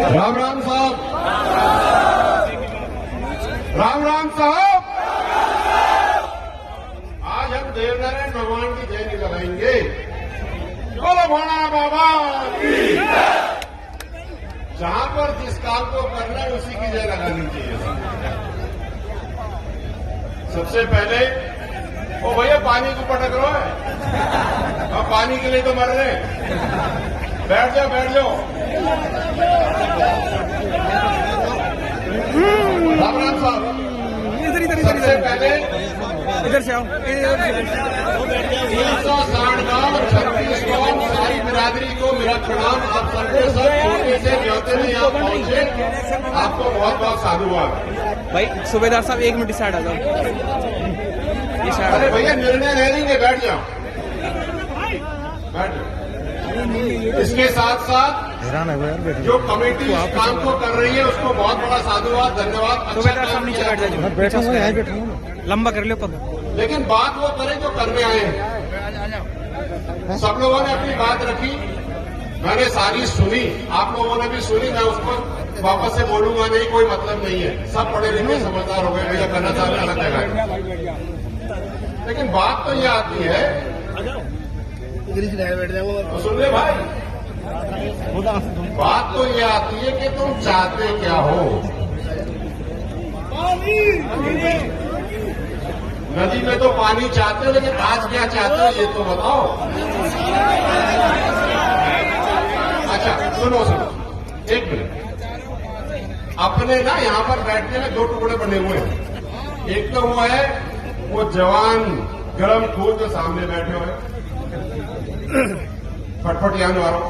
राम राम साहब, राम राम साहब। आज हम देवनारायण भगवान की जयंती लगाएंगे। बोलो भोला बाबा की। जहां पर जिस काम को करना है उसी की जय लगानी चाहिए। सबसे पहले ओ भैया पानी को पटक रहा है, अब पानी के लिए तो मर रहे हैं। बैठ जाओ बैठ जाओ। राम राम साहब, सबसे पहले इधर से आओ, 360 गांव 36 गांव सारी बिरादरी को मेरा प्रणाम। आप सबके सब छोटे से न्योते में यहाँ पहुंचे, आपको बहुत बहुत साधुवाद। भाई सूबेदार साहब 1 मिनट साइड आ जाओ। अरे भैया निर्णय ले लेंगे, बैठ जाओ बैठ जाओ। इसके साथ साथ जो कमेटी इस काम को कर रही है उसको बहुत बड़ा साधुवाद, धन्यवाद। सूबेदार साहब नीचे बैठ जाइए, बैठूंगा यहीं बैठूंगा, लंबा कर लो पग। लेकिन बात वो करें जो करने आए हैं। सब लोगों ने अपनी बात रखी, मैंने सारी सुनी, आप लोगों ने भी सुनी। मैं उसको वापस से बोलूंगा नहीं, कोई मतलब नहीं है। सब पढ़े लिखे समझदार हो गए, भैया करना चाहते अलग जगह। लेकिन बात तो ये आती है, तो सुन ले भाई, बात तो ये आती है कि तुम चाहते क्या हो। नदी में तो पानी चाहते हो, लेकिन आज क्या चाहते हो ये तो बताओ। अच्छा सुनो सुनो, एक मिनट। अपने ना यहाँ पर बैठने में 2 टुकड़े बने हुए हैं। एक तो वो है वो जवान गरम खून जो सामने बैठे हुए फटफटियान वालों,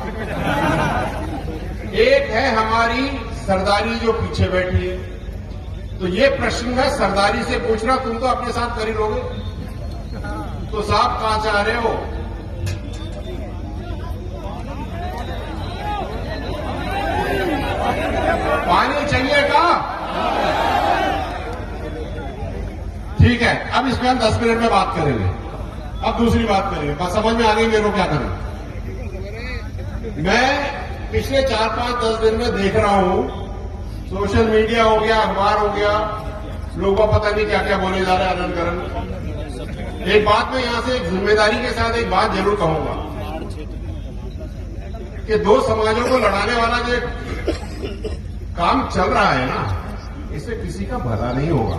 एक है हमारी सरदारी जो पीछे बैठी है। तो ये प्रश्न मैं सरदारी से पूछना, तुम तो अपने साथ कर ही लोगे। तो साहब कहां चाह रहे हो? पानी चाहिए का? ठीक है, अब इसमें हम 10 मिनट में बात करेंगे। अब दूसरी बात करेंगे, बात समझ में आ गई मेरे को क्या करें। मैं पिछले 4-5-10 दिन में देख रहा हूं, सोशल मीडिया हो गया, अखबार हो गया, लोगों को पता नहीं क्या क्या बोले जा रहे हैं आनंद करण। एक बात मैं यहां से एक जिम्मेदारी के साथ एक बात जरूर कहूंगा कि 2 समाजों को लड़ाने वाला जो काम चल रहा है ना, इससे किसी का भला नहीं होगा।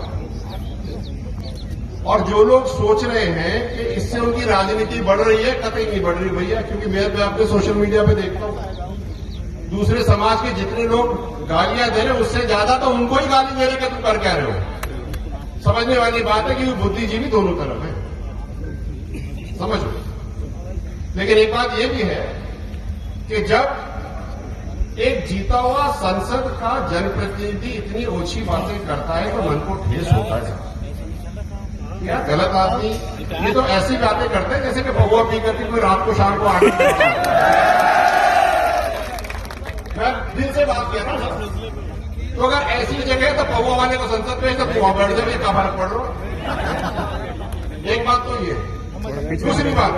और जो लोग सोच रहे हैं कि इससे उनकी राजनीति बढ़ रही है, कतई नहीं बढ़ रही भैया। क्योंकि मैं अपने सोशल मीडिया पे देखता हूं, दूसरे समाज के जितने लोग गालियां दे रहे, उससे ज्यादा तो उनको ही गाली दे रहे कि तुम कर क्या रहे हो। समझने वाली बात है कि वो बुद्धिजीवी दोनों तरफ है, समझो। लेकिन एक बात यह भी है कि जब एक जीता हुआ संसद का जनप्रतिनिधि इतनी ओछी बातें करता है तो मन को ठेस होता है। क्या गलत आदमी ये तो ऐसी बातें करते हैं जैसे कि भगवा पी करके कोई रात को शाम को आगे। मैं दिल से बात किया ना, तो अगर ऐसी जगह है तो पौवा वाले को संसद में तो वहां बैठ जाए, क्या फर्क पड़ रहा। एक बात तो ये। दूसरी बात,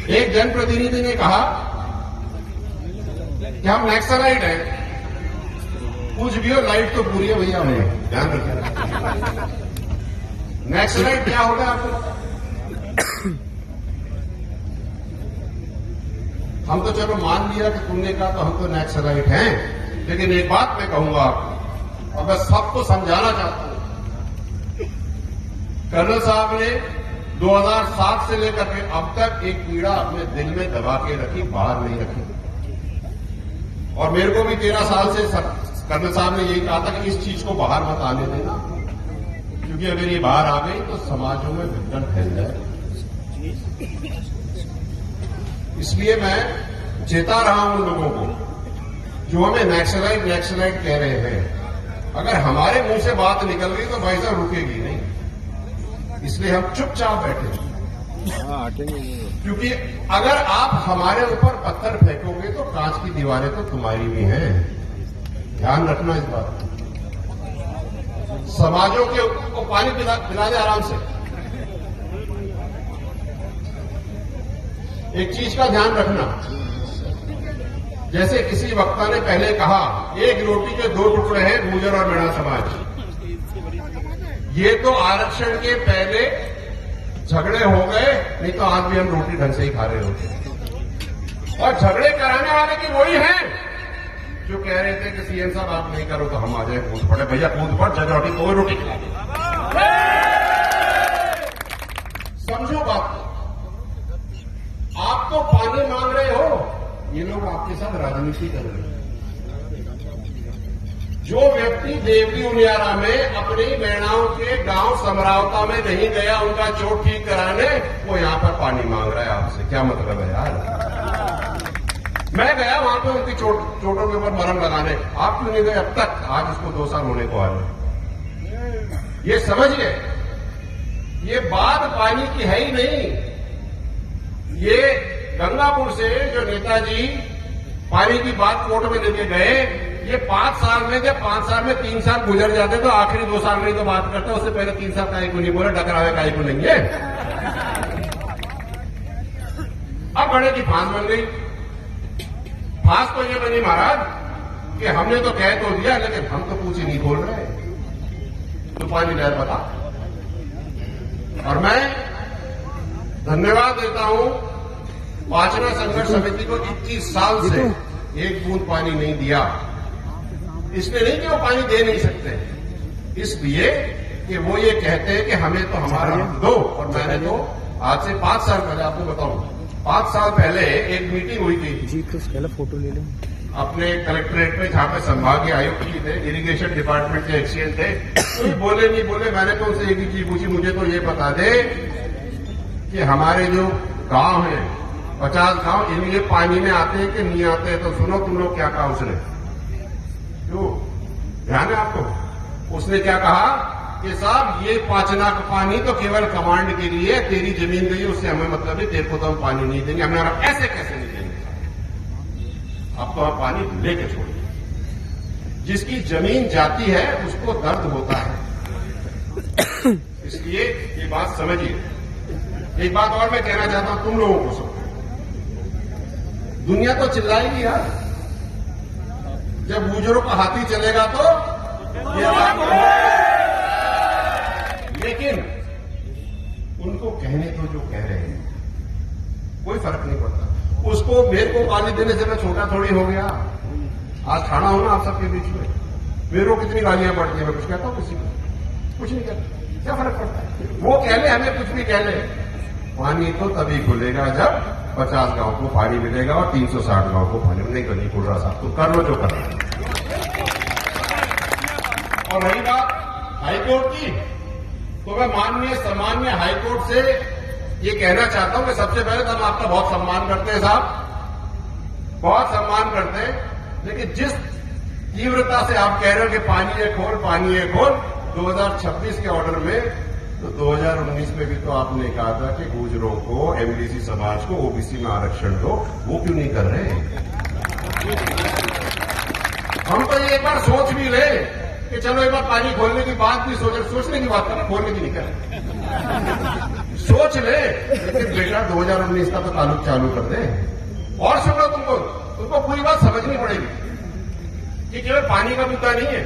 एक जनप्रतिनिधि ने कहा कि हम नक्सलाइट हैं। कुछ भी हो, लाइट तो पूरी है भैया, हमें ध्यान रखिए। नक्सलाइट क्या होगा आपको? हम तो चलो मान लिया कि तुमने कहा तो हम तो नक्सलाइट हैं, लेकिन एक बात मैं कहूंगा आपको, और मैं सबको समझाना चाहता हूं। कर्नल साहब ने 2007 से लेकर के अब तक एक पीड़ा अपने दिल में दबा के रखी, बाहर नहीं रखी। और मेरे को भी 13 साल से कर्नल साहब ने यही कहा था कि इस चीज को बाहर मत आने देना, क्योंकि अगर ये बाहर आ गई तो समाजों में विघटन फैल जाए। इसलिए मैं चेता रहा हूं उन लोगों को जो हमें नक्सलाइट कह रहे हैं। अगर हमारे मुंह से बात निकल गई तो भाई साहब रुकेगी नहीं, इसलिए हम चुपचाप बैठे। क्योंकि अगर आप हमारे ऊपर पत्थर फेंकोगे तो कांच की दीवारें तो तुम्हारी भी हैं, ध्यान रखना इस बात को। समाजों को पानी पिला दे आराम से। एक चीज का ध्यान रखना, जैसे किसी वक्ता ने पहले कहा, एक रोटी के दो टुकड़े हैं, गुर्जर और मेड़ा समाज। ये तो आरक्षण के पहले झगड़े हो गए, नहीं तो आज भी हम रोटी ढंग से ही खा रहे होते। और झगड़े कराने वाले की वही हैं जो कह रहे थे कि सीएम साहब आप नहीं करो तो हम आ जाए कूद पड़े। भैया कूद पड़, जगह रोटी कोई रोटी खिला दे। समझो बात को। आप तो पानी मांग रहे हो, ये लोग आपके साथ राजनीति कर रहे हैं। जो व्यक्ति देवरी उनियारा में अपनी महिलाओं के गांव समरावता में नहीं गया उनका चोट ठीक कराने, वो यहां पर पानी मांग रहा है आपसे। क्या मतलब है यार? मैं गया वहां पे उनकी चोटों के ऊपर मरहम लगाने, आप क्यों नहीं गए अब तक? आज उसको 2 साल होने को आ रहे। ये समझिए, ये बात पानी की है ही नहीं। ये गंगापुर से जो नेताजी पानी की बात कोर्ट में लेके गए, ये 5 साल में, जब 5 साल में 3 साल गुजर जाते तो आखिरी 2 साल में ही तो बात करता, उससे पहले 3 साल काहे को नहीं बोला, टकरावे काहे को नहीं है। अब बड़े की फांस बन गई। फांस तो ये बनी महाराज कि हमने तो कह तो दिया, लेकिन हम तो कुछ ही नहीं बोल रहे। तूफानी लहर बता। और मैं धन्यवाद देता हूं वाचना संघर्ष समिति को, 21 साल से एक बूंद पानी नहीं दिया। इसलिए नहीं कि वो पानी दे नहीं सकते, इसलिए कि वो ये कहते हैं कि हमें तो हमारा हक दो। और मैंने तो आज से 5 साल पहले आपको बताऊं, 5 साल पहले एक मीटिंग हुई थी जी, कुछ पहले फोटो ले लें अपने कलेक्ट्रेट में, जहां पे संभागीय आयुक्त जी थे, इरिगेशन डिपार्टमेंट के एक्सीएन थे। कोई बोले नहीं बोले, मैंने तो उनसे एक ही चीज पूछी, मुझे तो ये बता दे कि हमारे जो गांव हैं 50 गांव, इनके पानी में आते हैं कि नहीं आते हैं? तो सुनो तुम लोग क्या कहा उसने, क्यों ध्यान है आपको? उसने क्या कहा कि साहब ये 5 लाख पानी तो केवल कमांड के लिए, तेरी जमीन गई उससे हमें मतलब नहीं, तेरे को तो हम पानी नहीं देंगे। हमें ऐसे कैसे नहीं देंगे? अब तो हम पानी लेके छोड़ेंगे। जिसकी जमीन जाती है उसको दर्द होता है, इसलिए ये बात समझिए। एक बात और मैं कहना चाहता हूं तुम लोगों को, सब दुनिया तो चिल्लाएगी यार, जब गुजरों का हाथी चलेगा तो ये बात, लेकिन उनको कहने तो जो कह रहे हैं कोई फर्क नहीं पड़ता। उसको मेरे को पानी देने से मैं छोटा थोड़ी हो गया। आज खड़ा हूं ना आप सबके बीच में, मेरे को कितनी गालियां पड़ती है, मैं कुछ कहता हूं किसी को? कुछ नहीं कहता, क्या फर्क पड़ता है? वो कह ले, हमें कुछ भी कह ले, पानी तो तभी खुलेगा जब 50 गांव को पानी मिलेगा और 360 गांव को पानी नहीं। तो नहीं खुल रहा साहब, तो कर लो जो कर रहा। और रही बात हाईकोर्ट की, तो मैं माननीय सामान्य हाईकोर्ट से ये कहना चाहता हूं कि सबसे पहले तो हम आपका बहुत सम्मान करते हैं साहब, बहुत सम्मान करते हैं, लेकिन जिस तीव्रता से आप कह रहे हो कि पानी है खोल, पानी है खोल, 2026 के ऑर्डर में, तो 2019 में भी तो आपने कहा था कि गुजरों को, एमबीसी समाज को ओबीसी में आरक्षण दो, वो क्यों नहीं कर रहे? हम तो ये एक बार सोच भी ले कि चलो एक बार पानी खोलने की बात भी सोचने की बात करें, खोलने की नहीं करें, सोच ले। लेकिन बेटा 2019 का तो ताल्लुक चालू कर दे। और सुन लो, तुमको पूरी बात समझनी पड़ेगी कि केवल पानी का मुद्दा नहीं है।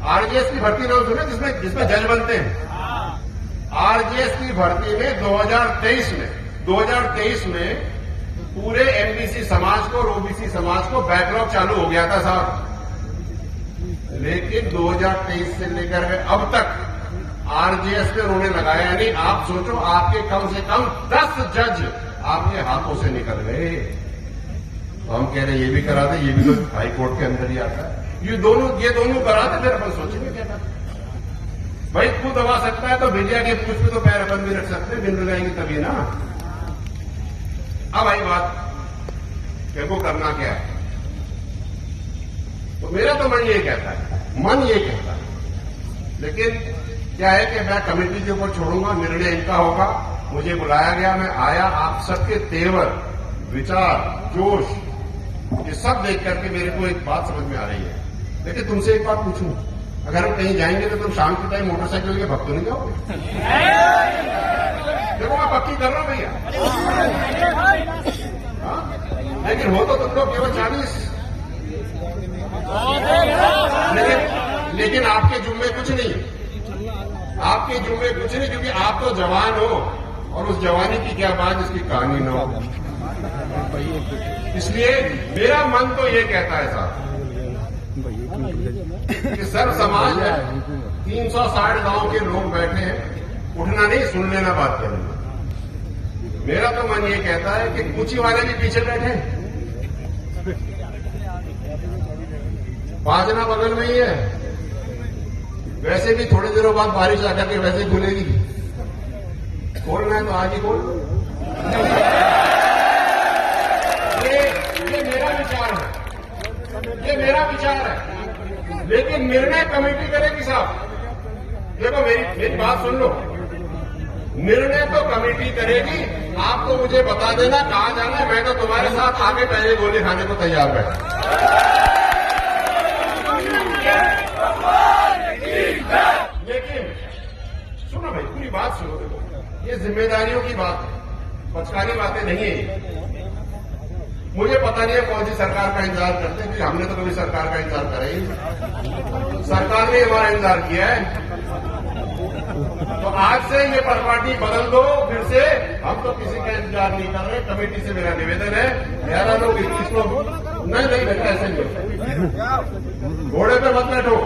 आरजेएस की भर्ती नाम सुने जिसमें जज बनते हैं। आरजेएस की भर्ती में 2023 में पूरे एमबीसी समाज को और ओबीसी समाज को बैकलॉग चालू हो गया था साहब, लेकिन 2023 से लेकर अब तक आरजेएस पे उन्होंने लगाया नहीं। आप सोचो, आपके कम से कम 10 जज आपके हाथों से निकल गए। तो हम कह रहे हैं ये भी करा दे, ये भी तो हाईकोर्ट के अंदर ही आता है। ये दोनों करा दे, फिर अपन सोचेंगे क्या करते। भाई खुद दबा सकता है तो भेजिया के पूछ पे तो पैर अपन भी रख सकते हैं, बिन लगाएंगे तभी ना। अब आई बात मेरे को करना क्या है, तो मेरा तो मन ये कहता है, लेकिन क्या है कि मैं कमेटी के ऊपर छोड़ूंगा, निर्णय इनका होगा। मुझे बुलाया गया, मैं आया, आप सबके तेवर, विचार, जोश, ये सब देख करके मेरे को एक बात समझ में आ रही है। लेकिन तुमसे एक बात पूछूं, अगर हम कहीं जाएंगे तो तुम शाम के टाइम मोटरसाइकिल के भक्त तो नहीं जाओगे? देखो मैं पक्की कर रहा हूं भैया। लेकिन हो तो तुम लोग केवल लेकिन आपके जुम्मे कुछ नहीं, आपके जुम्मे कुछ नहीं, क्योंकि आप तो जवान हो और उस जवानी की क्या बात जिसकी कहानी ना हो। इसलिए मेरा मन तो ये कहता है साहब कि सर्व समाज है, 360 गांव के लोग बैठे हैं, उठना नहीं, सुन लेना, बात करना। मेरा तो मन ये कहता है कि कुची वाले भी पीछे बैठे हैं, पाजना बगल में ही है, वैसे भी थोड़ी देरों बाद बारिश आकर के वैसे खुलेगी, खोलना है तो आज ही खोल। ये मेरा विचार है, ये मेरा विचार है, लेकिन निर्णय कमेटी करेगी साहब। देखो मेरी बात सुन लो, निर्णय तो कमेटी करेगी, आप तो मुझे बता देना कहां जाना है, मैं तो तुम्हारे साथ आगे पहले गोली खाने को तैयार बैठा। लेकिन सुनो भाई, पूरी बात सुनो, देखो ये जिम्मेदारियों की बात है, बचकानी बातें नहीं है। मुझे पता नहीं है कौन सी सरकार का इंतजार करते हैं, क्योंकि हमने तो कभी सरकार का इंतजार करा ही नहीं, सरकार ने हमारा इंतजार किया है। तो आज से ये पार्टी बदल दो फिर से, हम तो किसी का इंतजार नहीं कर रहे। कमेटी से मेरा निवेदन है, 11 लोग 21 लोग नहीं बैठा, ऐसे नहीं, घोड़े पे मत बैठो,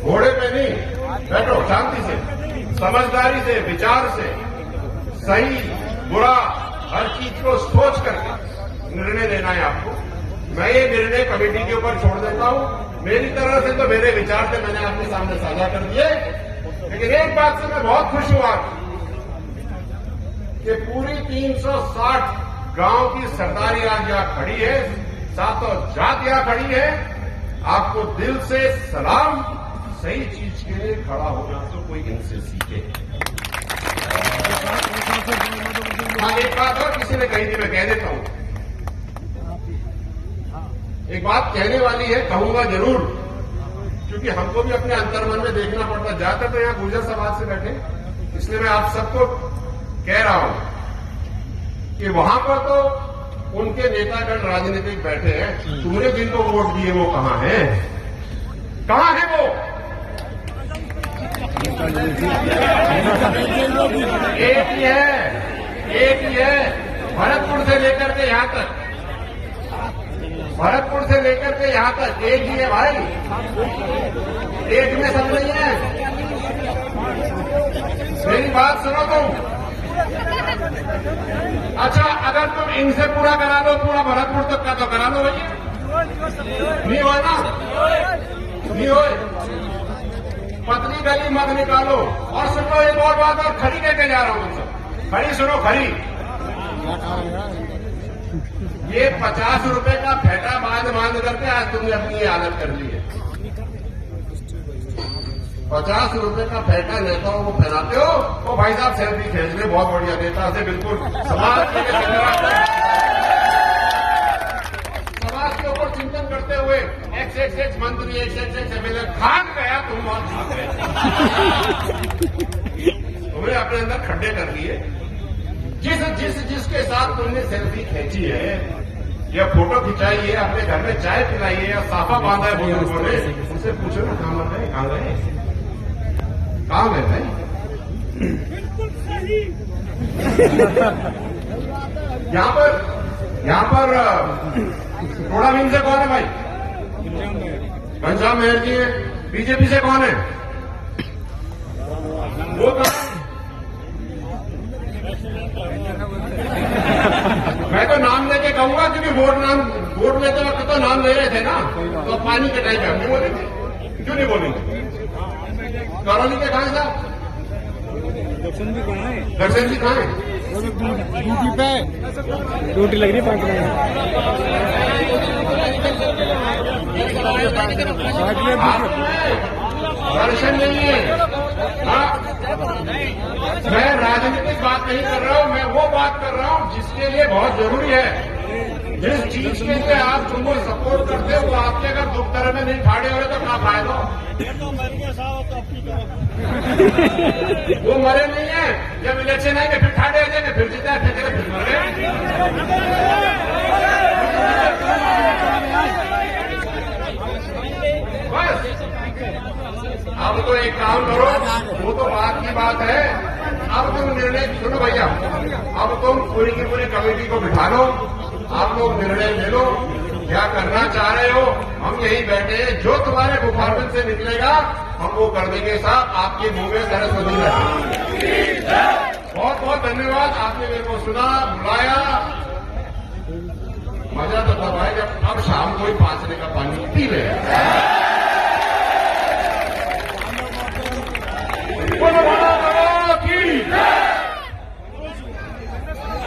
घोड़े पे नहीं बैठो, शांति से, समझदारी से, विचार से, सही बुरा हर चीज को सोच करके निर्णय लेना है आपको। मैं ये निर्णय कमेटी के ऊपर छोड़ देता हूं। मेरी तरफ से तो मेरे विचार से मैंने आपके सामने साझा कर दिए, लेकिन एक बात से मैं बहुत खुश हुआ कि पूरी 360 गांव की सरदारी आज यहां खड़ी है, सातों जात यहां खड़ी है। आपको दिल से सलाम, सही चीज के लिए खड़ा होना तो कोई इनसे सीखे। हाँ, एक बात और किसी ने कही थी, मैं कह देता हूं, एक बात कहने वाली है, कहूंगा जरूर, क्योंकि हमको भी अपने अंतर्मन में देखना पड़ता है। ज्यादातर तो यहां गुर्जर समाज से बैठे, इसलिए मैं आप सबको कह रहा हूं कि वहां पर तो उनके नेतागण राजनीतिक बैठे हैं, तुमने जिनको वोट दिए वो कहां है, कहां है वो? एक ही है, भरतपुर से लेकर के यहां तक, भरतपुर से लेकर के यहां तक एक ही है भाई, एक में सब नहीं है। मेरी बात सुनो तुम। अच्छा, अगर तुम इनसे पूरा करा लो, पूरा भरतपुर तक का तो करा लो भैया, नहीं हो ना, नहीं हो। पतली गली मत निकालो। और सुनो एक और बात, और खरी कहते जा रहा हूं तुमसे, खरी सुनो, खरी। ये 50 रुपए का फेटा बांध करके आज तुमने अपनी ये हालत कर ली है। 50 रुपए का फेटा नेताओं को पहनाते हो, तो भाई साहब सेल्फी खींच ले, बहुत बढ़िया, नेता से बिल्कुल समाज के ऊपर चिंतन करते हुए XXX मंत्री, XXX एमएलए खान गया, तुम बहुत खान गए, तुमने अपने अंदर खड्डे कर दिए। जिसके साथ तुमने सेल्फी खींची है या फोटो खिंचाई है, अपने घर में चाय पिलाई है या साफा बांधा है बुजुर्गों ने, उनसे पूछो ना कहां मर गए, कहां गए, कहां गए भाई? यहाँ पर थोड़ा मीन से कौन है भाई? घनश्याम मेहर जी है। बीजेपी से कौन है? वो कहां? मैं तो नाम लेके कहूंगा, क्योंकि वोट लेते वक्त तो नाम ले रहे थे ना, तो पानी के टाइम पे हम नहीं बोलेंगे, क्यों नहीं बोलेंगे? कॉलोनी के कहां साहब? दर्शन जी कहां है? ड्यूटी पे, ड्यूटी लग रही है 5 दर्शन नहीं है। मैं राजनीतिक बात नहीं कर रहा हूं, मैं वो बात कर रहा हूं जिसके लिए बहुत जरूरी है। जिस चीज के लिए आप तुमको सपोर्ट करते हो, वो आपके अगर दुख दर्द में नहीं ठाड़े हुए तो क्या फायदा? वो मरे नहीं है, जब इलेक्शन आएंगे फिर ठाड़े हो जाएंगे, फिर जीता है, फिर मर गए। बात है, अब तुम निर्णय सुनो भैया, अब तुम पूरी की पूरी कमेटी को बिठा लो, आप लोग निर्णय ले लो क्या करना चाह रहे हो। हम यही बैठे हैं, जो तुम्हारे मुखारबिन से निकलेगा हम वो कर देंगे साहब, आपके मुंह में सरस्वती है। बहुत बहुत धन्यवाद, आपने मेरे को सुना, बुलाया, मजा तो तब आए जब अब शाम को ही 5 का पानी पी ले।